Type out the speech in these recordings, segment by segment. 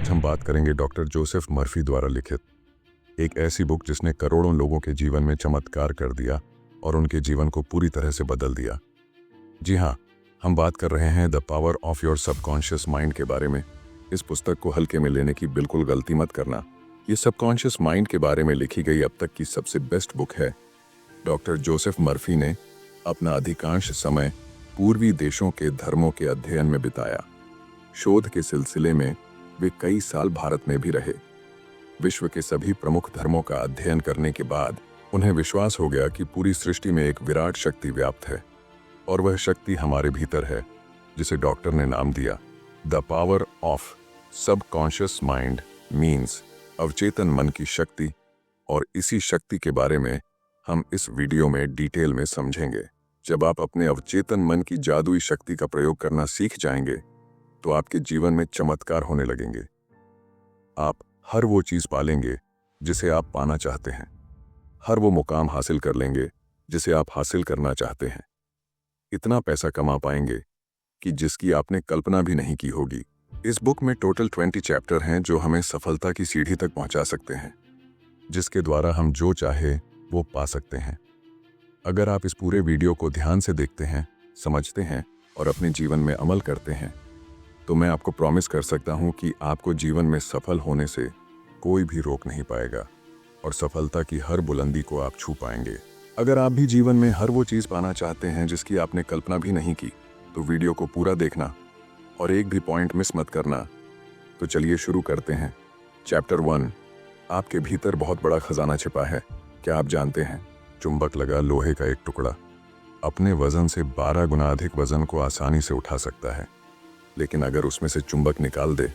आज हम बात करेंगे डॉक्टर जोसेफ मर्फी द्वारा लिखित एक ऐसी बुक जिसने करोड़ों लोगों के जीवन में चमत्कार कर दिया और उनके जीवन को पूरी तरह से बदल दिया। जी हाँ, हम बात कर रहे हैं the power of your subconscious mind के बारे में। इस पुस्तक को हल्के में लेने की बिल्कुल गलती मत करना। ये सबकॉन्शियस माइंड के बारे में लिखी गई अब तक की सबसे बेस्ट बुक है। डॉक्टर जोसेफ मर्फी ने अपना अधिकांश समय पूर्वी देशों के धर्मों के अध्ययन में बिताया। शोध के सिलसिले में वे कई साल भारत में भी रहे। विश्व के सभी प्रमुख धर्मों का अध्ययन करने के बाद उन्हें विश्वास हो गया कि पूरी सृष्टि में एक विराट शक्ति व्याप्त है और वह शक्ति हमारे भीतर है, जिसे डॉक्टर ने नाम दिया the power of subconscious mind, means अवचेतन मन की शक्ति। और इसी शक्ति के बारे में हम इस वीडियो में डिटेल में समझेंगे। जब आप अपने अवचेतन मन की जादुई शक्ति का प्रयोग करना सीख जाएंगे तो आपके जीवन में चमत्कार होने लगेंगे। आप हर वो चीज पालेंगे जिसे आप पाना चाहते हैं, हर वो मुकाम हासिल कर लेंगे जिसे आप हासिल करना चाहते हैं। इतना पैसा कमा पाएंगे कि जिसकी आपने कल्पना भी नहीं की होगी। इस बुक में टोटल 20 चैप्टर हैं जो हमें सफलता की सीढ़ी तक पहुंचा सकते हैं, जिसके द्वारा हम जो चाहे वो पा सकते हैं। अगर आप इस पूरे वीडियो को ध्यान से देखते हैं, समझते हैं और अपने जीवन में अमल करते हैं तो मैं आपको प्रॉमिस कर सकता हूं कि आपको जीवन में सफल होने से कोई भी रोक नहीं पाएगा और सफलता की हर बुलंदी को आप छू पाएंगे। अगर आप भी जीवन में हर वो चीज़ पाना चाहते हैं जिसकी आपने कल्पना भी नहीं की, तो वीडियो को पूरा देखना और एक भी पॉइंट मिस मत करना। तो चलिए शुरू करते हैं। चैप्टर 1, आपके भीतर बहुत बड़ा खजाना छिपा है। क्या आप जानते हैं, चुंबक लगा लोहे का एक टुकड़ा अपने वजन से 12 गुना अधिक वजन को आसानी से उठा सकता है, लेकिन अगर उसमें से चुंबक निकाल दे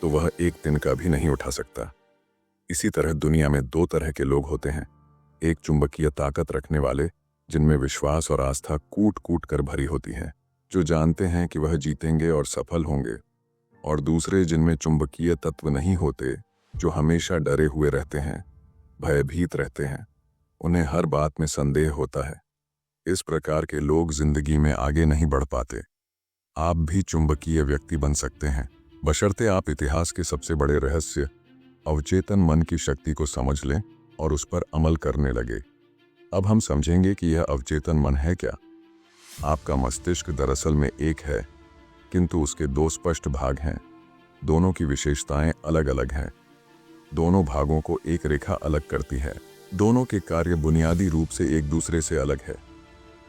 तो वह एक तिनका भी नहीं उठा सकता। इसी तरह दुनिया में 2 तरह के लोग होते हैं। एक चुंबकीय ताकत रखने वाले, जिनमें विश्वास और आस्था कूट कूट कर भरी होती है, जो जानते हैं कि वह जीतेंगे और सफल होंगे। और दूसरे जिनमें चुंबकीय तत्व नहीं होते, जो हमेशा डरे हुए रहते हैं, भयभीत रहते हैं, उन्हें हर बात में संदेह होता है। इस प्रकार के लोग जिंदगी में आगे नहीं बढ़ पाते। आप भी चुंबकीय व्यक्ति बन सकते हैं, बशर्ते आप इतिहास के सबसे बड़े रहस्य अवचेतन मन की शक्ति को समझ लें और उस पर अमल करने लगे। अब हम समझेंगे कि यह अवचेतन मन है क्या। आपका मस्तिष्क दरअसल में एक है, किंतु उसके 2 स्पष्ट भाग हैं। दोनों की विशेषताएं अलग अलग हैं। दोनों भागों को एक रेखा अलग करती है। दोनों के कार्य बुनियादी रूप से एक दूसरे से अलग है।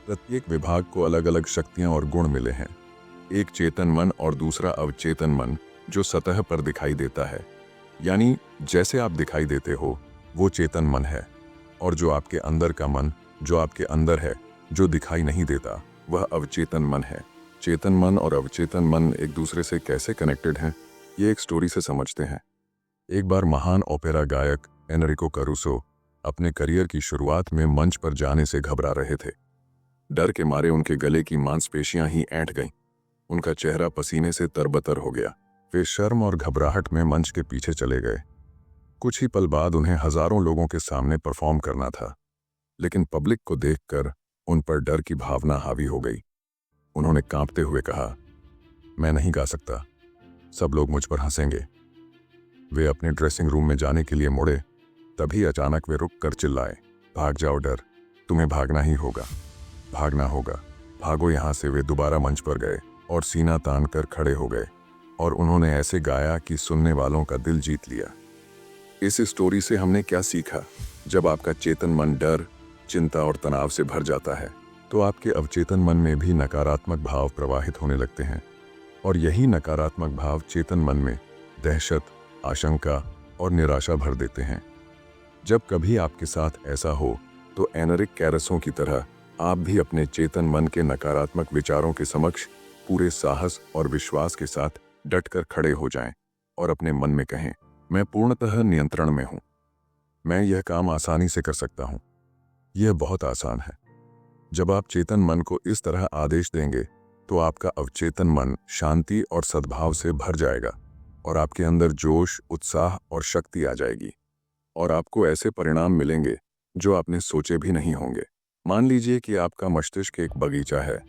प्रत्येक विभाग को अलग अलग शक्तियां और गुण मिले हैं। एक चेतन मन और दूसरा अवचेतन मन, जो सतह पर दिखाई देता है, यानी जैसे आप दिखाई देते हो वो चेतन मन है। और जो आपके अंदर का मन, जो आपके अंदर है, जो दिखाई नहीं देता, वह अवचेतन मन है। चेतन मन और अवचेतन मन एक दूसरे से कैसे कनेक्टेड हैं, ये एक स्टोरी से समझते हैं। एक बार महान ओपेरा गायक एनरिको कैरुसो अपने करियर की शुरुआत में मंच पर जाने से घबरा रहे थे। डर के मारे उनके गले की मांसपेशियां ही ऐंठ गईं। उनका चेहरा पसीने से तरबतर हो गया। वे शर्म और घबराहट में मंच के पीछे चले गए। कुछ ही पल बाद उन्हें हजारों लोगों के सामने परफॉर्म करना था, लेकिन पब्लिक को देखकर उन पर डर की भावना हावी हो गई। उन्होंने कांपते हुए कहा, मैं नहीं गा सकता, सब लोग मुझ पर हंसेंगे। वे अपने ड्रेसिंग रूम में जाने के लिए मुड़े, तभी अचानक वे रुक कर चिल्लाए, भाग जाओ डर, तुम्हें भागना ही होगा, भागना होगा, भागो यहाँ से। वे दोबारा मंच पर गए और सीना तान कर खड़े हो गए और उन्होंने ऐसे गाया कि सुनने वालों का दिल जीत लिया। इस स्टोरी से हमने क्या सीखा? जब आपका चेतन मन डर, चिंता और तनाव से भर जाता है तो आपके अवचेतन मन में भी नकारात्मक भाव प्रवाहित होने लगते हैं, और यही नकारात्मक भाव चेतन मन में दहशत, आशंका और निराशा भर देते हैं। जब कभी आपके साथ ऐसा हो तो एनरिक कैरुसो की तरह आप भी अपने चेतन मन के नकारात्मक विचारों के समक्ष पूरे साहस और विश्वास के साथ डटकर खड़े हो जाएं और अपने मन में कहें, मैं पूर्णतः नियंत्रण में हूं, मैं यह काम आसानी से कर सकता हूं। यह बहुत आसान है। जब आप चेतन मन को इस तरह आदेश देंगे तो आपका अवचेतन मन शांति और सद्भाव से भर जाएगा और आपके अंदर जोश, उत्साह और शक्ति आ जाएगी और आपको ऐसे परिणाम मिलेंगे जो आपने सोचे भी नहीं होंगे। मान लीजिए कि आपका मस्तिष्क एक बगीचा है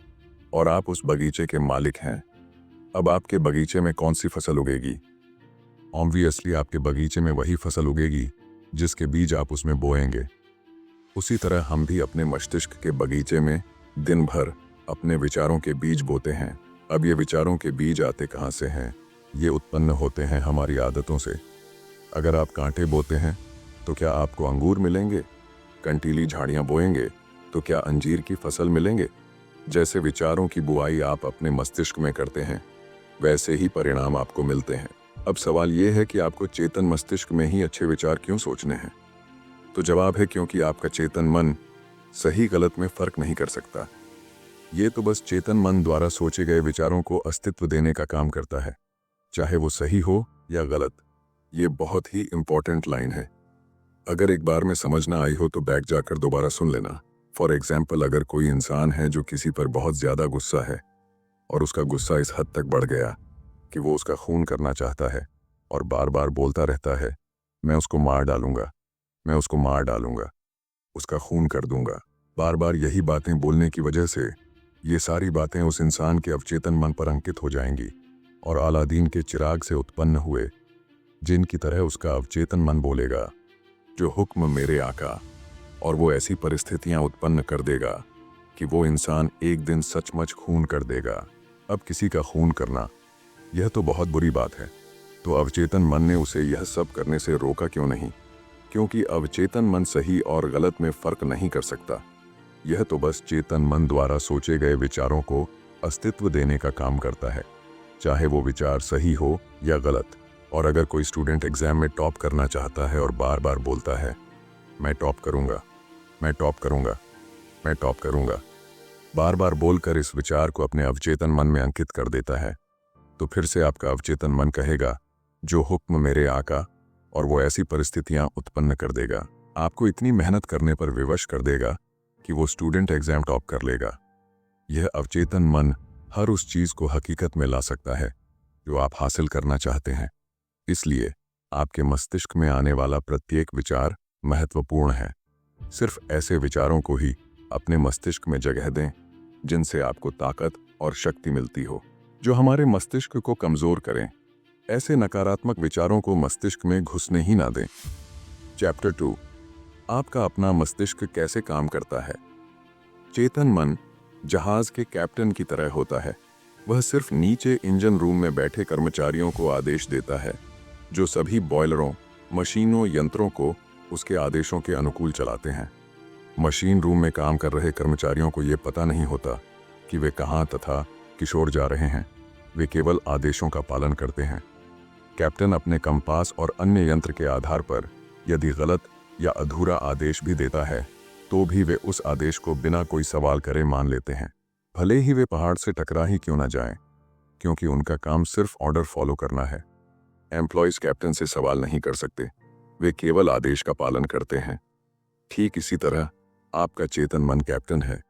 और आप उस बगीचे के मालिक हैं। अब आपके बगीचे में कौन सी फसल उगेगी? ऑब्वियसली आपके बगीचे में वही फसल उगेगी जिसके बीज आप उसमें बोएंगे। उसी तरह हम भी अपने मस्तिष्क के बगीचे में दिन भर अपने विचारों के बीज बोते हैं। अब ये विचारों के बीज आते कहाँ से हैं? ये उत्पन्न होते हैं हमारी आदतों से। अगर आप कांटे बोते हैं तो क्या आपको अंगूर मिलेंगे? कंटीली झाड़ियाँ बोएंगे तो क्या अंजीर की फसल मिलेंगे? जैसे विचारों की बुआई आप अपने मस्तिष्क में करते हैं, वैसे ही परिणाम आपको मिलते हैं। अब सवाल ये है कि आपको चेतन मस्तिष्क में ही अच्छे विचार क्यों सोचने हैं? तो जवाब है क्योंकि आपका चेतन मन सही गलत में फर्क नहीं कर सकता। ये तो बस चेतन मन द्वारा सोचे गए विचारों को अस्तित्व देने का काम करता है, चाहे वो सही हो या गलत। ये बहुत ही इंपॉर्टेंट लाइन है। अगर एक बार में समझ ना आई हो तो बैक जाकर दोबारा सुन लेना। फॉर एग्जाम्पल, अगर कोई इंसान है जो किसी पर बहुत ज्यादा गुस्सा है और उसका गुस्सा इस हद तक बढ़ गया कि वो उसका खून करना चाहता है और बार बार बोलता रहता है, मैं उसको मार डालूंगा, मैं उसको मार डालूंगा, उसका खून कर दूंगा। बार बार यही बातें बोलने की वजह से ये सारी बातें उस इंसान के अवचेतन मन पर अंकित हो जाएंगी और अलादीन के चिराग से उत्पन्न हुए जिन की तरह उसका अवचेतन मन बोलेगा, जो हुक्म मेरे आका, और वो ऐसी परिस्थितियां उत्पन्न कर देगा कि वो इंसान एक दिन सचमुच खून कर देगा। अब किसी का खून करना यह तो बहुत बुरी बात है, तो अवचेतन मन ने उसे यह सब करने से रोका क्यों नहीं? क्योंकि अवचेतन मन सही और गलत में फर्क नहीं कर सकता। यह तो बस चेतन मन द्वारा सोचे गए विचारों को अस्तित्व देने का काम करता है, चाहे वो विचार सही हो या गलत। और अगर कोई स्टूडेंट एग्जाम में टॉप करना चाहता है और बार बार बोलता है, मैं टॉप करूंगा, मैं टॉप करूंगा, मैं टॉप करूंगा, बार बार बोलकर इस विचार को अपने अवचेतन मन में अंकित कर देता है, तो फिर से आपका अवचेतन मन कहेगा, जो हुक्म मेरे आका, और वो ऐसी परिस्थितियां उत्पन्न कर देगा, आपको इतनी मेहनत करने पर विवश कर देगा कि वो स्टूडेंट एग्जाम टॉप कर लेगा। यह अवचेतन मन हर उस चीज को हकीकत में ला सकता है जो आप हासिल करना चाहते हैं। इसलिए आपके मस्तिष्क में आने वाला प्रत्येक विचार महत्वपूर्ण है। सिर्फ ऐसे विचारों को ही अपने मस्तिष्क में जगह दें जिनसे आपको ताकत और शक्ति मिलती हो, जो हमारे मस्तिष्क को कमजोर करें। ऐसे नकारात्मक विचारों को मस्तिष्क में घुसने ही ना दें। चैप्टर 2, आपका अपना मस्तिष्क कैसे काम करता है। चेतन मन जहाज के कैप्टन की तरह होता है। वह सिर्फ नीचे इंजन रूम में बैठे कर्मचारियों को आदेश देता है, जो सभी बॉयलरों, मशीनों, यंत्रों को उसके आदेशों के अनुकूल चलाते हैं। मशीन रूम में काम कर रहे कर्मचारियों को यह पता नहीं होता कि वे कहाँ तथा किशोर जा रहे हैं। वे केवल आदेशों का पालन करते हैं। कैप्टन अपने कंपास और अन्य यंत्र के आधार पर यदि गलत या अधूरा आदेश भी देता है तो भी वे उस आदेश को बिना कोई सवाल करे मान लेते हैं, भले ही वे पहाड़ से टकरा ही क्यों ना जाएं, क्योंकि उनका काम सिर्फ ऑर्डर फॉलो करना है। एम्प्लॉयज कैप्टन से सवाल नहीं कर सकते, वे केवल आदेश का पालन करते हैं। ठीक इसी तरह आपका चेतन मन कैप्टन है,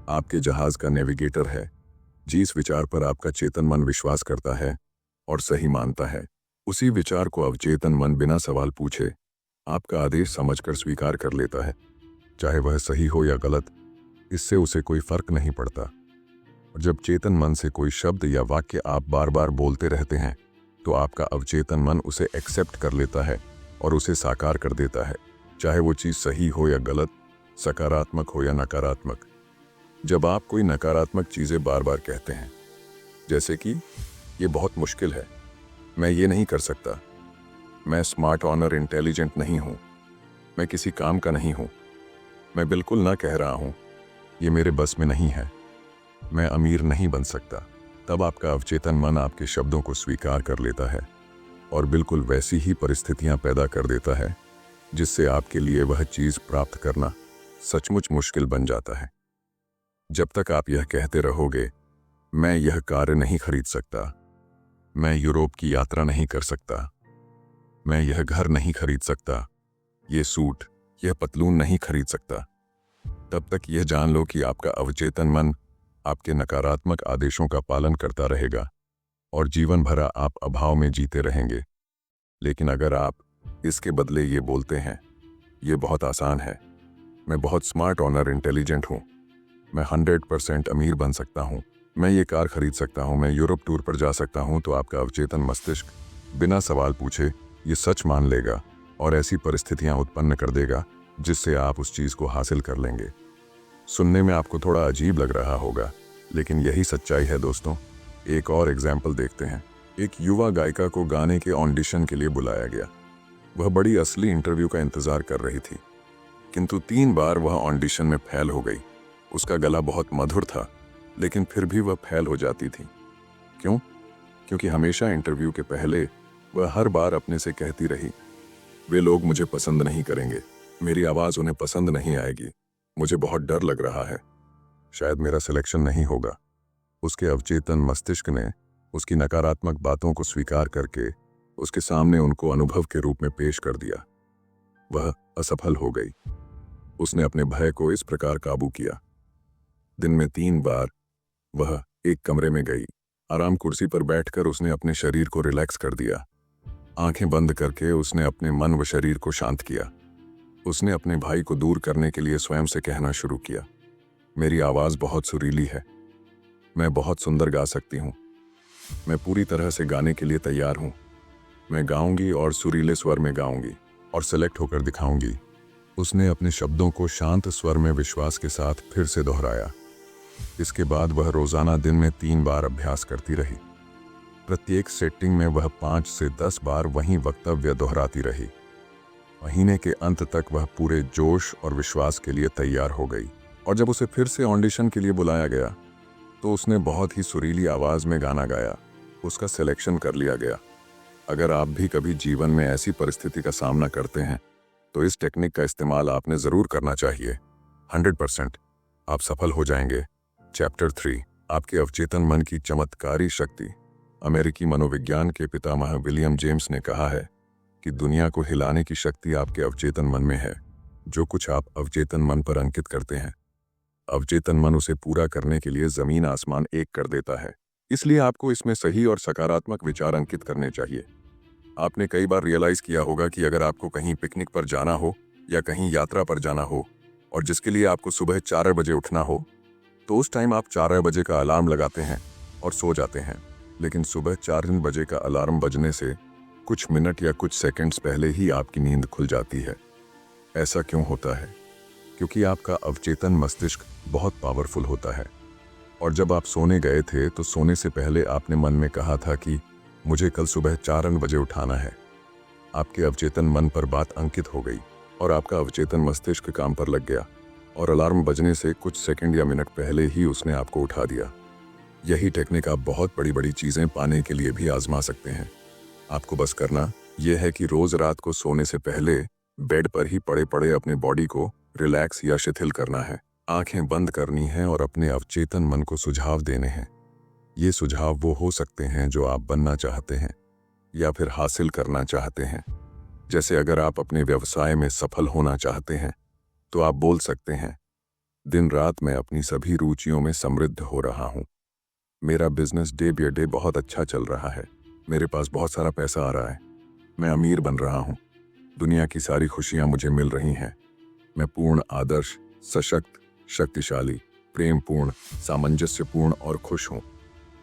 आपके जहाज का नेविगेटर है। जिस विचार पर आपका चेतन मन विश्वास करता है और सही मानता है, उसी विचार को अवचेतन मन बिना सवाल पूछे आपका आदेश समझकर स्वीकार कर लेता है। चाहे वह सही हो या गलत, इससे उसे कोई फर्क नहीं पड़ता। और जब चेतन मन से कोई शब्द या वाक्य आप बार बार बोलते रहते हैं तो आपका अवचेतन मन उसे एक्सेप्ट कर लेता है और उसे साकार कर देता है, चाहे वो चीज़ सही हो या गलत, सकारात्मक हो या नकारात्मक। जब आप कोई नकारात्मक चीज़ें बार बार कहते हैं, जैसे कि ये बहुत मुश्किल है, मैं ये नहीं कर सकता, मैं स्मार्ट ऑनर इंटेलिजेंट नहीं हूँ, मैं किसी काम का नहीं हूँ, मैं बिल्कुल ना कह रहा हूँ, ये मेरे बस में नहीं है, मैं अमीर नहीं बन सकता, तब आपका अवचेतन मन आपके शब्दों को स्वीकार कर लेता है और बिल्कुल वैसी ही परिस्थितियां पैदा कर देता है जिससे आपके लिए वह चीज़ प्राप्त करना सचमुच मुश्किल बन जाता है। जब तक आप यह कहते रहोगे, मैं यह कार नहीं खरीद सकता, मैं यूरोप की यात्रा नहीं कर सकता, मैं यह घर नहीं खरीद सकता, ये सूट, यह पतलून नहीं खरीद सकता, तब तक यह जान लो कि आपका अवचेतन मन आपके नकारात्मक आदेशों का पालन करता रहेगा और जीवन भर आप अभाव में जीते रहेंगे। लेकिन अगर आप इसके बदले ये बोलते हैं, ये बहुत आसान है, मैं बहुत स्मार्ट ऑनर इंटेलिजेंट हूँ, मैं 100% अमीर बन सकता हूँ, मैं ये कार खरीद सकता हूँ, मैं यूरोप टूर पर जा सकता हूँ, तो आपका अवचेतन मस्तिष्क बिना सवाल पूछे ये सच मान लेगा और ऐसी परिस्थितियां उत्पन्न कर देगा जिससे आप उस चीज को हासिल कर लेंगे। सुनने में आपको थोड़ा अजीब लग रहा होगा, लेकिन यही सच्चाई है दोस्तों। एक और एग्जाम्पल देखते हैं। एक युवा गायिका को गाने के ऑडिशन के लिए बुलाया गया। वह बड़ी असली इंटरव्यू का इंतजार कर रही थी, किंतु 3 बार वह ऑडिशन में फेल हो गई। उसका गला बहुत मधुर था, लेकिन फिर भी वह फेल हो जाती थी। क्यों? क्योंकि हमेशा इंटरव्यू के पहले वह हर बार अपने से कहती रही, वे लोग मुझे पसंद नहीं करेंगे, मेरी आवाज़ उन्हें पसंद नहीं आएगी, मुझे बहुत डर लग रहा है, शायद मेरा सिलेक्शन नहीं होगा। उसके अवचेतन मस्तिष्क ने उसकी नकारात्मक बातों को स्वीकार करके उसके सामने उनको अनुभव के रूप में पेश कर दिया। वह असफल हो गई। उसने अपने भय को इस प्रकार काबू किया। दिन में 3 बार वह एक कमरे में गई। आराम कुर्सी पर बैठकर उसने अपने शरीर को रिलैक्स कर दिया। आंखें बंद करके उसने अपने मन व शरीर को शांत किया। उसने अपने भाई को दूर करने के लिए स्वयं से कहना शुरू किया, मेरी आवाज़ बहुत सुरीली है, मैं बहुत सुंदर गा सकती हूँ, मैं पूरी तरह से गाने के लिए तैयार हूँ, मैं गाऊंगी और सुरीले स्वर में गाऊंगी और सेलेक्ट होकर दिखाऊंगी। उसने अपने शब्दों को शांत स्वर में विश्वास के साथ फिर से दोहराया। इसके बाद वह रोजाना दिन में 3 बार अभ्यास करती रही। प्रत्येक सेटिंग में वह 5 से 10 बार वही वक्तव्य दोहराती रही। महीने के अंत तक वह पूरे जोश और विश्वास के लिए तैयार हो गई, और जब उसे फिर से ऑडिशन के लिए बुलाया गया तो उसने बहुत ही सुरीली आवाज में गाना गाया। उसका सिलेक्शन कर लिया गया। अगर आप भी कभी जीवन में ऐसी परिस्थिति का सामना करते हैं तो इस टेक्निक का इस्तेमाल आपने जरूर करना चाहिए। 100% आप सफल हो जाएंगे। चैप्टर 3, आपके अवचेतन मन की चमत्कारी शक्ति। अमेरिकी मनोविज्ञान के पितामह विलियम जेम्स ने कहा है कि दुनिया को हिलाने की शक्ति आपके अवचेतन मन में है। जो कुछ आप अवचेतन मन पर अंकित करते हैं, अवचेतन मन उसे पूरा करने के लिए जमीन आसमान एक कर देता है। इसलिए आपको इसमें सही और सकारात्मक विचार अंकित करने चाहिए। आपने कई बार रियलाइज किया होगा कि अगर आपको कहीं पिकनिक पर जाना हो या कहीं यात्रा पर जाना हो और जिसके लिए आपको सुबह 4 बजे उठना हो, तो उस टाइम आप 4 बजे का अलार्म लगाते हैं और सो जाते हैं। लेकिन सुबह 4 बजे का अलार्म बजने से कुछ मिनट या कुछ सेकंड्स पहले ही आपकी नींद खुल जाती है। ऐसा क्यों होता है? क्योंकि आपका अवचेतन मस्तिष्क बहुत पावरफुल होता है। और जब आप सोने गए थे तो सोने से पहले आपने मन में कहा था कि मुझे कल सुबह 4 बजे उठाना है। आपके अवचेतन मन पर बात अंकित हो गई और आपका अवचेतन मस्तिष्क काम पर लग गया और अलार्म बजने से कुछ सेकंड या मिनट पहले ही उसने आपको उठा दिया। यही टेक्निक आप बहुत बड़ी बड़ी चीज़ें पाने के लिए भी आजमा सकते हैं। आपको बस करना यह है कि रोज रात को सोने से पहले बेड पर ही पड़े पड़े अपने बॉडी को रिलैक्स या शिथिल करना है। आंखें बंद करनी है और अपने अवचेतन मन को सुझाव देने हैं। ये सुझाव वो हो सकते हैं जो आप बनना चाहते हैं या फिर हासिल करना चाहते हैं। जैसे अगर आप अपने व्यवसाय में सफल होना चाहते हैं तो आप बोल सकते हैं, दिन रात मैं अपनी सभी रुचियों में समृद्ध हो रहा हूँ, मेरा बिजनेस डे बाय डे बहुत अच्छा चल रहा है, मेरे पास बहुत सारा पैसा आ रहा है, मैं अमीर बन रहा हूँ, दुनिया की सारी खुशियाँ मुझे मिल रही हैं, मैं पूर्ण आदर्श, सशक्त, शक्तिशाली, प्रेमपूर्ण, सामंजस्यपूर्ण और खुश हूँ।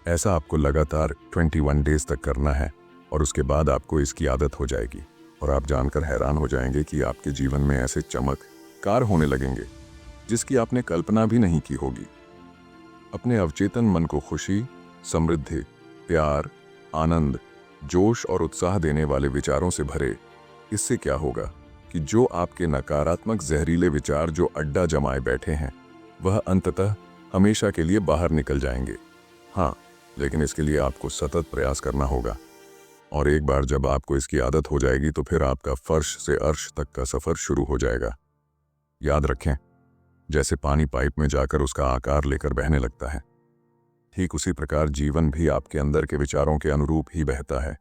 ऐसा आपको लगातार 21 डेज तक करना है और उसके बाद आपको इसकी आदत हो जाएगी और आप जानकर हैरान हो जाएंगे कि आपके जीवन में ऐसे चमत्कार होने लगेंगे जिसकी आपने कल्पना भी नहीं की होगी। अपने अवचेतन मन को खुशी, समृद्धि, प्यार, आनंद, जोश और उत्साह देने वाले विचारों से भरे। इससे क्या होगा कि जो आपके नकारात्मक जहरीले विचार जो अड्डा जमाए बैठे हैं वह अंततः हमेशा के लिए बाहर निकल जाएंगे। हाँ, लेकिन इसके लिए आपको सतत प्रयास करना होगा और एक बार जब आपको इसकी आदत हो जाएगी तो फिर आपका फर्श से अर्श तक का सफर शुरू हो जाएगा। याद रखें, जैसे पानी पाइप में जाकर उसका आकार लेकर बहने लगता है, ठीक उसी प्रकार जीवन भी आपके अंदर के विचारों के अनुरूप ही बहता है।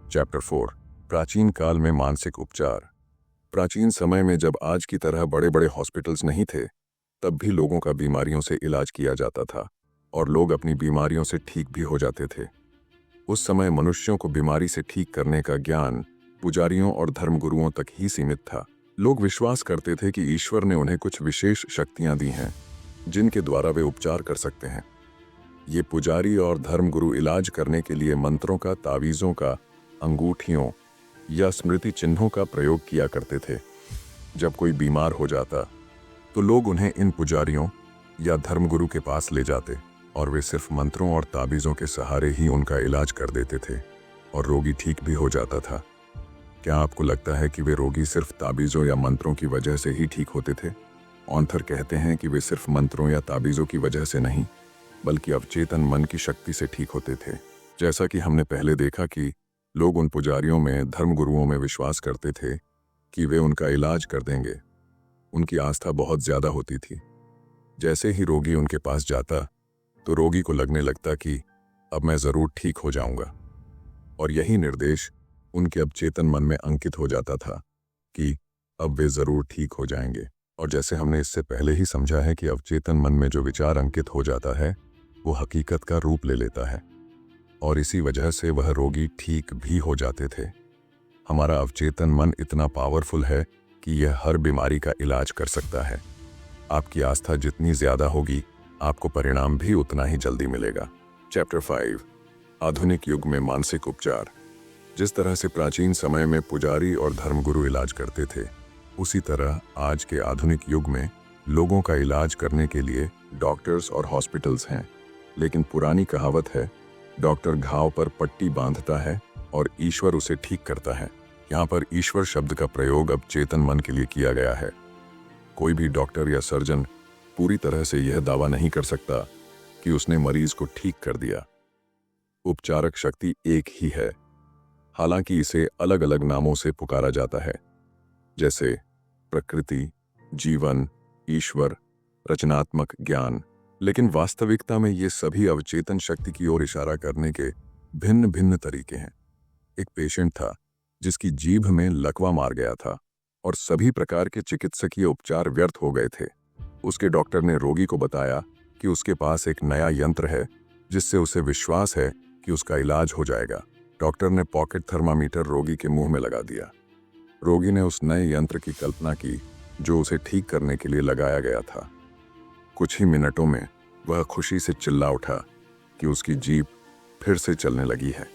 चैप्टर 4, प्राचीन काल में मानसिक उपचार। प्राचीन समय में जब आज की तरह बड़े बड़े हॉस्पिटल्स नहीं थे, तब भी लोगों का बीमारियों से इलाज किया जाता था और लोग अपनी बीमारियों से ठीक भी हो जाते थे। उस समय मनुष्यों को बीमारी से ठीक करने का ज्ञान पुजारियों और धर्मगुरुओं तक ही सीमित था। लोग विश्वास करते थे कि ईश्वर ने उन्हें कुछ विशेष शक्तियां दी हैं जिनके द्वारा वे उपचार कर सकते हैं। ये पुजारी और धर्मगुरु इलाज करने के लिए मंत्रों का, तावीज़ों का, अंगूठियों या स्मृति चिन्हों का प्रयोग किया करते थे। जब कोई बीमार हो जाता तो लोग उन्हें इन पुजारियों या धर्मगुरु के पास ले जाते और वे सिर्फ मंत्रों और ताबीज़ों के सहारे ही उनका इलाज कर देते थे और रोगी ठीक भी हो जाता था। क्या आपको लगता है कि वे रोगी सिर्फ ताबीज़ों या मंत्रों की वजह से ही ठीक होते थे? ऑथर कहते हैं कि वे सिर्फ मंत्रों या ताबीज़ों की वजह से नहीं, बल्कि अवचेतन मन की शक्ति से ठीक होते थे। जैसा कि हमने पहले देखा कि लोग उन पुजारियों में, धर्मगुरुओं में विश्वास करते थे कि वे उनका इलाज कर देंगे। उनकी आस्था बहुत ज़्यादा होती थी। जैसे ही रोगी उनके पास जाता तो रोगी को लगने लगता कि अब मैं ज़रूर ठीक हो जाऊंगा, और यही निर्देश उनके अवचेतन मन में अंकित हो जाता था कि अब वे ज़रूर ठीक हो जाएंगे। और जैसे हमने इससे पहले ही समझा है कि अवचेतन मन में जो विचार अंकित हो जाता है वो हकीकत का रूप ले लेता है, और इसी वजह से वह रोगी ठीक भी हो जाते थे। हमारा अवचेतन मन इतना पावरफुल है कि यह हर बीमारी का इलाज कर सकता है। आपकी आस्था जितनी ज़्यादा होगी, आपको परिणाम भी उतना ही जल्दी मिलेगा। चैप्टर 5, आधुनिक युग में मानसिक उपचार। जिस तरह से प्राचीन समय में पुजारी और धर्मगुरु इलाज करते थे, उसी तरह आज के आधुनिक युग में लोगों का इलाज करने के लिए डॉक्टर्स और हॉस्पिटल्स हैं। लेकिन पुरानी कहावत है, डॉक्टर घाव पर पट्टी बांधता है और ईश्वर उसे ठीक करता है। यहाँ पर ईश्वर शब्द का प्रयोग अब चेतन मन के लिए किया गया है। कोई भी डॉक्टर या सर्जन पूरी तरह से यह दावा नहीं कर सकता कि उसने मरीज को ठीक कर दिया। उपचारक शक्ति एक ही है, हालांकि इसे अलग अलग नामों से पुकारा जाता है, जैसे प्रकृति, जीवन, ईश्वर, रचनात्मक ज्ञान। लेकिन वास्तविकता में ये सभी अवचेतन शक्ति की ओर इशारा करने के भिन्न भिन्न तरीके हैं। एक पेशेंट था जिसकी जीभ में लकवा मार गया था और सभी प्रकार के चिकित्सकीय उपचार व्यर्थ हो गए थे। उसके डॉक्टर ने रोगी को बताया कि उसके पास एक नया यंत्र है जिससे उसे विश्वास है कि उसका इलाज हो जाएगा। डॉक्टर ने पॉकेट थर्मामीटर रोगी के मुंह में लगा दिया। रोगी ने उस नए यंत्र की कल्पना की जो उसे ठीक करने के लिए लगाया गया था। कुछ ही मिनटों में वह खुशी से चिल्ला उठा कि उसकी जीभ फिर से चलने लगी है।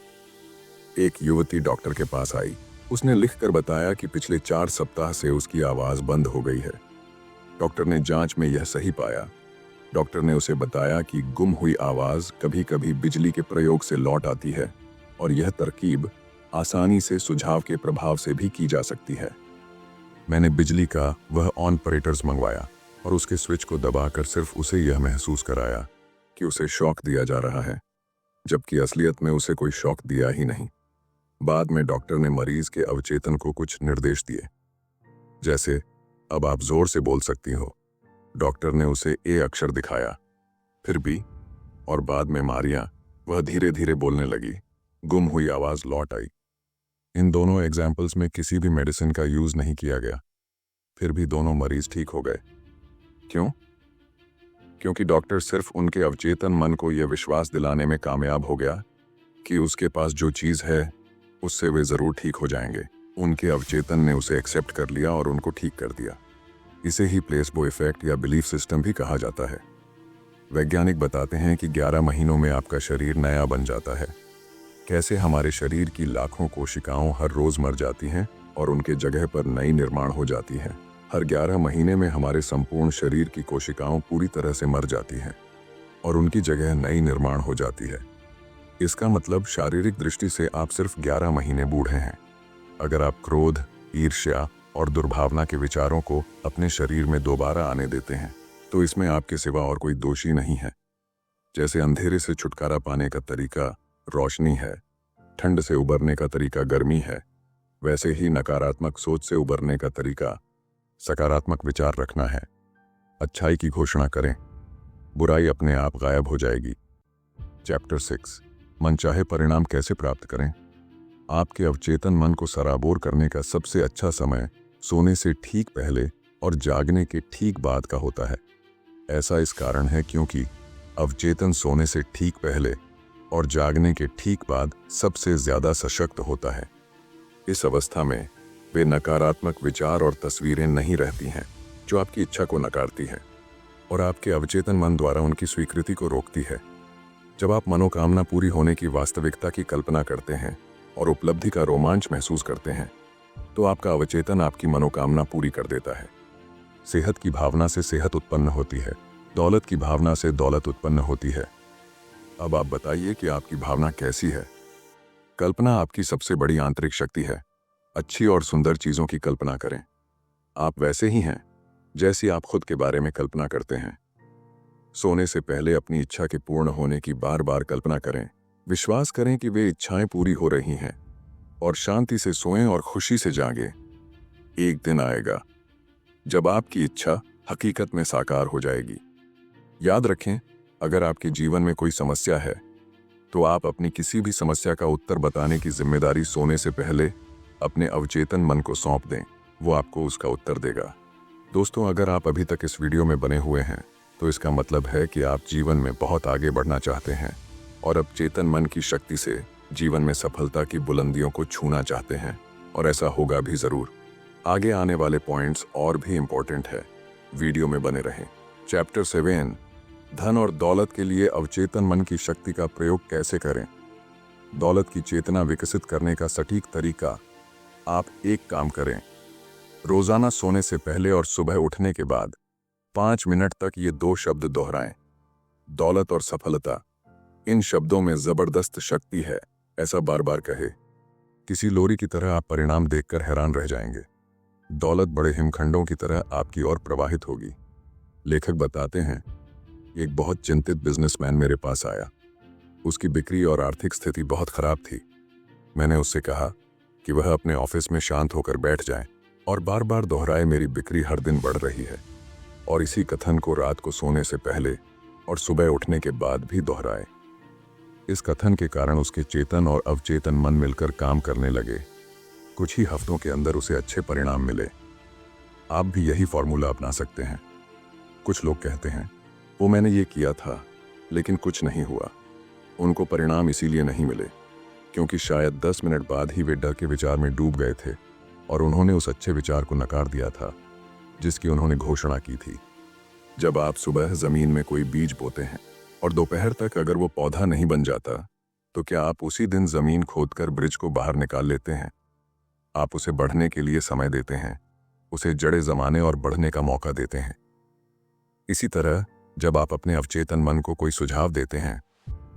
एक युवती डॉक्टर के पास आई। उसने लिखकर बताया कि पिछले 4 सप्ताह से उसकी आवाज़ बंद हो गई है। डॉक्टर ने जांच में यह सही पाया। डॉक्टर ने उसे बताया कि गुम हुई आवाज़ कभी कभी बिजली के प्रयोग से लौट आती है और यह तरकीब आसानी से सुझाव के प्रभाव से भी की जा सकती है। मैंने बिजली का वह ऑपरेटर्स मंगवाया और उसके स्विच को दबाकर सिर्फ उसे यह महसूस कराया कि उसे शॉक दिया जा रहा है, जबकि असलियत में उसे कोई शॉक दिया ही नहीं। बाद में डॉक्टर ने मरीज के अवचेतन को कुछ निर्देश दिए, जैसे अब आप जोर से बोल सकती हो। डॉक्टर ने उसे ए अक्षर दिखाया, फिर बी, और बाद में मारिया। वह धीरे धीरे बोलने लगी। गुम हुई आवाज लौट आई। इन दोनों एग्जाम्पल्स में किसी भी मेडिसिन का यूज नहीं किया गया, फिर भी दोनों मरीज ठीक हो गए। क्यों? क्योंकि डॉक्टर सिर्फ उनके अवचेतन मन को यह विश्वास दिलाने में कामयाब हो गया कि उसके पास जो चीज है उससे वे जरूर ठीक हो जाएंगे। उनके अवचेतन ने उसे एक्सेप्ट कर लिया और उनको ठीक कर दिया। इसे ही प्लेसबो इफेक्ट या बिलीफ सिस्टम भी कहा जाता है। वैज्ञानिक बताते हैं कि 11 महीनों में आपका शरीर नया बन जाता है। कैसे हमारे शरीर की लाखों कोशिकाओं हर रोज मर जाती हैं और उनके जगह पर नई निर्माण हो जाती हैं। हर 11 महीने में हमारे संपूर्ण शरीर की कोशिकाओं पूरी तरह से मर जाती हैं और उनकी जगह नई निर्माण हो जाती है। इसका मतलब शारीरिक दृष्टि से आप सिर्फ 11 महीने बूढ़े हैं। अगर आप क्रोध, ईर्ष्या और दुर्भावना के विचारों को अपने शरीर में दोबारा आने देते हैं तो इसमें आपके सिवा और कोई दोषी नहीं है। जैसे अंधेरे से छुटकारा पाने का तरीका रोशनी है, ठंड से उबरने का तरीका गर्मी है, वैसे ही नकारात्मक सोच से उबरने का तरीका सकारात्मक विचार रखना है। अच्छाई की घोषणा करें, बुराई अपने आप गायब हो जाएगी। चैप्टर 6, मनचाहे परिणाम कैसे प्राप्त करें। आपके अवचेतन मन को सराबोर करने का सबसे अच्छा समय सोने से ठीक पहले और जागने के ठीक बाद का होता है। ऐसा इस कारण है क्योंकि अवचेतन सोने से ठीक पहले और जागने के ठीक बाद सबसे ज्यादा सशक्त होता है। इस अवस्था में वे नकारात्मक विचार और तस्वीरें नहीं रहती हैं जो आपकी इच्छा को नकारती हैं और आपके अवचेतन मन द्वारा उनकी स्वीकृति को रोकती है। जब आप मनोकामना पूरी होने की वास्तविकता की कल्पना करते हैं और उपलब्धि का रोमांच महसूस करते हैं, तो आपका अवचेतन आपकी मनोकामना पूरी कर देता है। सेहत की भावना से सेहत उत्पन्न होती है, दौलत की भावना से दौलत उत्पन्न होती है। अब आप बताइए कि आपकी भावना कैसी है? कल्पना आपकी सबसे बड़ी आंतरिक शक्ति है। अच्छी और सुंदर चीजों की कल्पना करें। आप वैसे ही हैं जैसी आप खुद के बारे में कल्पना करते हैं। सोने से पहले अपनी इच्छा के पूर्ण होने की बार बार कल्पना करें। विश्वास करें कि वे इच्छाएं पूरी हो रही हैं और शांति से सोएं और खुशी से जागें। एक दिन आएगा जब आपकी इच्छा हकीकत में साकार हो जाएगी। याद रखें, अगर आपके जीवन में कोई समस्या है तो आप अपनी किसी भी समस्या का उत्तर बताने की जिम्मेदारी सोने से पहले अपने अवचेतन मन को सौंप दें। वो आपको उसका उत्तर देगा। दोस्तों, अगर आप अभी तक इस वीडियो में बने हुए हैं तो इसका मतलब है कि आप जीवन में बहुत आगे बढ़ना चाहते हैं और अवचेतन मन की शक्ति से जीवन में सफलता की बुलंदियों को छूना चाहते हैं, और ऐसा होगा भी जरूर। आगे आने वाले पॉइंट्स और भी इंपॉर्टेंट है, वीडियो में बने रहें। चैप्टर 7, धन और दौलत के लिए अवचेतन मन की शक्ति का प्रयोग कैसे करें। दौलत की चेतना विकसित करने का सटीक तरीका। आप एक काम करें, रोजाना सोने से पहले और सुबह उठने के बाद 5 मिनट तक ये 2 शब्द दोहराएं, दौलत और सफलता। इन शब्दों में जबरदस्त शक्ति है, ऐसा बार बार कहे। किसी लोरी की तरह आप परिणाम देखकर हैरान रह जाएंगे। दौलत बड़े हिमखंडों की तरह आपकी ओर प्रवाहित होगी। लेखक बताते हैं, एक बहुत चिंतित बिजनेसमैन मेरे पास आया। उसकी बिक्री और आर्थिक स्थिति बहुत खराब थी। मैंने उससे कहा कि वह अपने ऑफिस में शांत होकर बैठ जाए और बार बार दोहराए, मेरी बिक्री हर दिन बढ़ रही है। और इसी कथन को रात को सोने से पहले और सुबह उठने के बाद भी दोहराए। इस कथन के कारण उसके चेतन और अवचेतन मन मिलकर काम करने लगे। कुछ ही हफ्तों के अंदर उसे अच्छे परिणाम मिले। आप भी यही फॉर्मूला अपना सकते हैं। कुछ लोग कहते हैं, वो मैंने ये किया था लेकिन कुछ नहीं हुआ। उनको परिणाम इसीलिए नहीं मिले क्योंकि शायद 10 मिनट बाद ही वे डर के विचार में डूब गए थे और उन्होंने उस अच्छे विचार को नकार दिया था जिसकी उन्होंने घोषणा की थी। जब आप सुबह जमीन में कोई बीज बोते हैं और दोपहर तक अगर वो पौधा नहीं बन जाता, तो क्या आप उसी दिन जमीन खोदकर ब्रिज को बाहर निकाल लेते हैं? आप उसे बढ़ने के लिए समय देते हैं, उसे जड़ें जमाने और बढ़ने का मौका देते हैं। इसी तरह जब आप अपने अवचेतन मन को कोई सुझाव देते हैं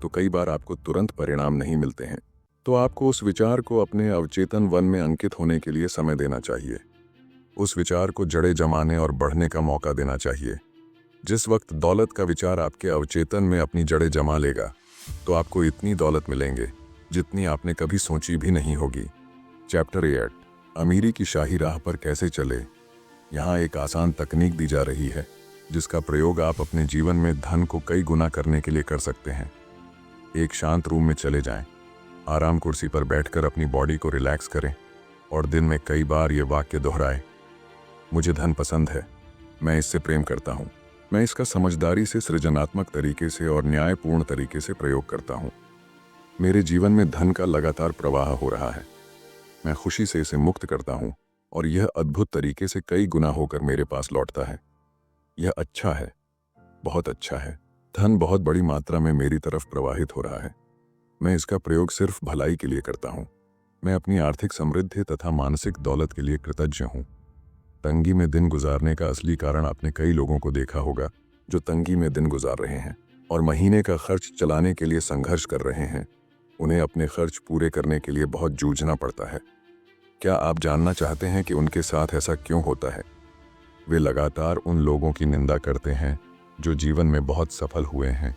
तो कई बार आपको तुरंत परिणाम नहीं मिलते हैं, तो आपको उस विचार को अपने अवचेतन वन में अंकित होने के लिए समय देना चाहिए। उस विचार को जड़ें जमाने और बढ़ने का मौका देना चाहिए। जिस वक्त दौलत का विचार आपके अवचेतन में अपनी जड़ें जमा लेगा तो आपको इतनी दौलत मिलेंगे जितनी आपने कभी सोची भी नहीं होगी। चैप्टर 8, अमीरी की शाही राह पर कैसे चले। यहाँ एक आसान तकनीक दी जा रही है जिसका प्रयोग आप अपने जीवन में धन को कई गुना करने के लिए कर सकते हैं। एक शांत रूम में चले जाएं, आराम कुर्सी पर बैठकर अपनी बॉडी को रिलैक्स करें और दिन में कई बार ये वाक्य दोहराएं, मुझे धन पसंद है, मैं इससे प्रेम करता हूँ, मैं इसका समझदारी से, सृजनात्मक तरीके से और न्यायपूर्ण तरीके से प्रयोग करता हूँ। मेरे जीवन में धन का लगातार प्रवाह हो रहा है, मैं खुशी से इसे मुक्त करता हूँ और यह अद्भुत तरीके से कई गुना होकर मेरे पास लौटता है। यह अच्छा है, बहुत अच्छा है। धन बहुत बड़ी मात्रा में मेरी तरफ प्रवाहित हो रहा है। मैं इसका प्रयोग सिर्फ भलाई के लिए करता हूँ। मैं अपनी आर्थिक समृद्धि तथा मानसिक दौलत के लिए कृतज्ञ हूँ। तंगी में दिन गुजारने का असली कारण आपने कई लोगों को देखा होगा जो तंगी में दिन गुजार रहे हैं और महीने का खर्च चलाने के लिए संघर्ष कर रहे हैं। उन्हें अपने खर्च पूरे करने के लिए बहुत जूझना पड़ता है। क्या आप जानना चाहते हैं कि उनके साथ ऐसा क्यों होता है? वे लगातार उन लोगों की निंदा करते हैं जो जीवन में बहुत सफल हुए हैं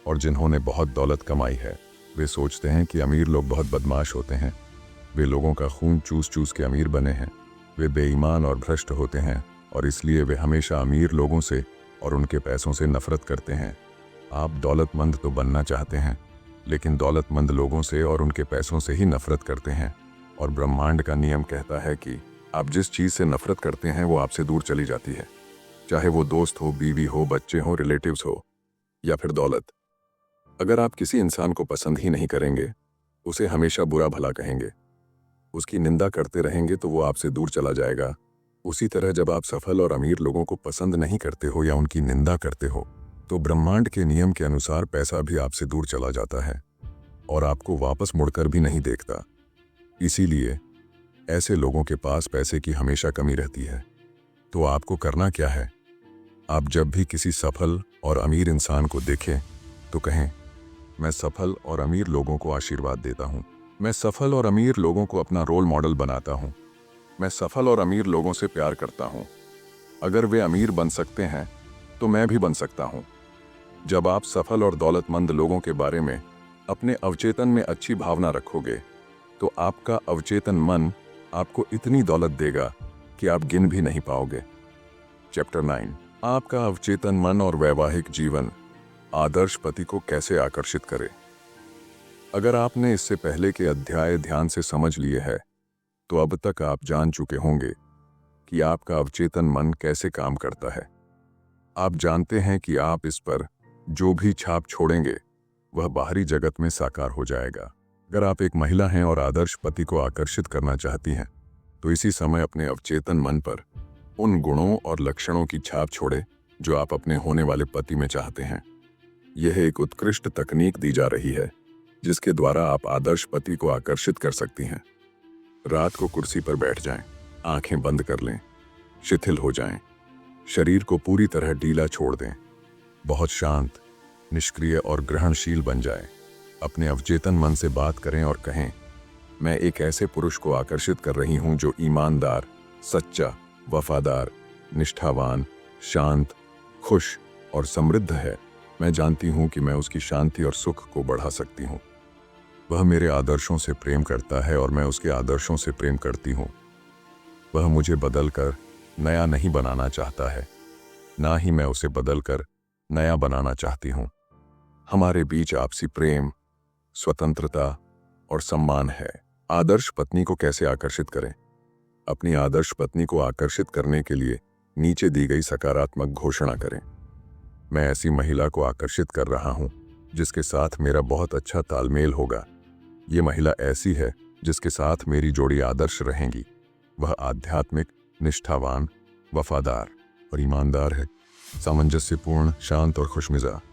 और जिन्होंने बहुत दौलत कमाई है। वे सोचते हैं कि अमीर लोग बहुत बदमाश होते हैं, वे लोगों का खून चूस चूस के अमीर बने हैं, वे बेईमान और भ्रष्ट होते हैं और इसलिए वे हमेशा अमीर लोगों से और उनके पैसों से नफरत करते हैं। आप दौलतमंद तो बनना चाहते हैं लेकिन दौलतमंद लोगों से और उनके पैसों से ही नफरत करते हैं, और ब्रह्मांड का नियम कहता है कि आप जिस चीज़ से नफरत करते हैं वो आपसे दूर चली जाती है, चाहे वो दोस्त हो, बीवी हो, बच्चे हो, रिलेटिव्स हो या फिर दौलत। अगर आप किसी इंसान को पसंद ही नहीं करेंगे, उसे हमेशा बुरा भला कहेंगे, उसकी निंदा करते रहेंगे तो वो आपसे दूर चला जाएगा। उसी तरह जब आप सफल और अमीर लोगों को पसंद नहीं करते हो या उनकी निंदा करते हो तो ब्रह्मांड के नियम के अनुसार पैसा भी आपसे दूर चला जाता है और आपको वापस मुड़कर भी नहीं देखता। इसीलिए ऐसे लोगों के पास पैसे की हमेशा कमी रहती है। तो आपको करना क्या है? आप जब भी किसी सफल और अमीर इंसान को देखें तो कहें, मैं सफल और अमीर लोगों को आशीर्वाद देता हूँ। मैं सफल और अमीर लोगों को अपना रोल मॉडल बनाता हूँ। मैं सफल और अमीर लोगों से प्यार करता हूँ। अगर वे अमीर बन सकते हैं तो मैं भी बन सकता हूँ। जब आप सफल और दौलतमंद लोगों के बारे में अपने अवचेतन में अच्छी भावना रखोगे तो आपका अवचेतन मन आपको इतनी दौलत देगा कि आप गिन भी नहीं पाओगे। चैप्टर 9, आपका अवचेतन मन और वैवाहिक जीवन आदर्श पति को कैसे आकर्षित करे। अगर आपने इससे पहले के अध्याय ध्यान से समझ लिए हैं तो अब तक आप जान चुके होंगे कि आपका अवचेतन मन कैसे काम करता है। आप जानते हैं कि आप इस पर जो भी छाप छोड़ेंगे वह बाहरी जगत में साकार हो जाएगा। अगर आप एक महिला हैं और आदर्श पति को आकर्षित करना चाहती हैं तो इसी समय अपने अवचेतन मन पर उन गुणों और लक्षणों की छाप छोड़े जो आप अपने होने वाले पति में चाहते हैं। यह एक उत्कृष्ट तकनीक दी जा रही है जिसके द्वारा आप आदर्श पति को आकर्षित कर सकती हैं। रात को कुर्सी पर बैठ जाएं, आंखें बंद कर लें, शिथिल हो जाएं, शरीर को पूरी तरह ढीला छोड़ दें, बहुत शांत, निष्क्रिय और ग्रहणशील बन जाएं। अपने अवचेतन मन से बात करें और कहें, मैं एक ऐसे पुरुष को आकर्षित कर रही हूं जो ईमानदार, सच्चा, वफादार, निष्ठावान, शांत, खुश और समृद्ध है। मैं जानती हूं कि मैं उसकी शांति और सुख को बढ़ा सकती हूं। वह मेरे आदर्शों से प्रेम करता है और मैं उसके आदर्शों से प्रेम करती हूं। वह मुझे बदलकर नया नहीं बनाना चाहता है, ना ही मैं उसे बदलकर नया बनाना चाहती हूं। हमारे बीच आपसी प्रेम, स्वतंत्रता और सम्मान है। आदर्श पत्नी को कैसे आकर्षित करें? अपनी आदर्श पत्नी को आकर्षित करने के लिए नीचे दी गई सकारात्मक घोषणा करें। मैं ऐसी महिला को आकर्षित कर रहा हूं जिसके साथ मेरा बहुत अच्छा तालमेल होगा। ये महिला ऐसी है जिसके साथ मेरी जोड़ी आदर्श रहेंगी। वह आध्यात्मिक, निष्ठावान, वफादार और ईमानदार है, सामंजस्यपूर्ण, शांत और खुशमिजाज।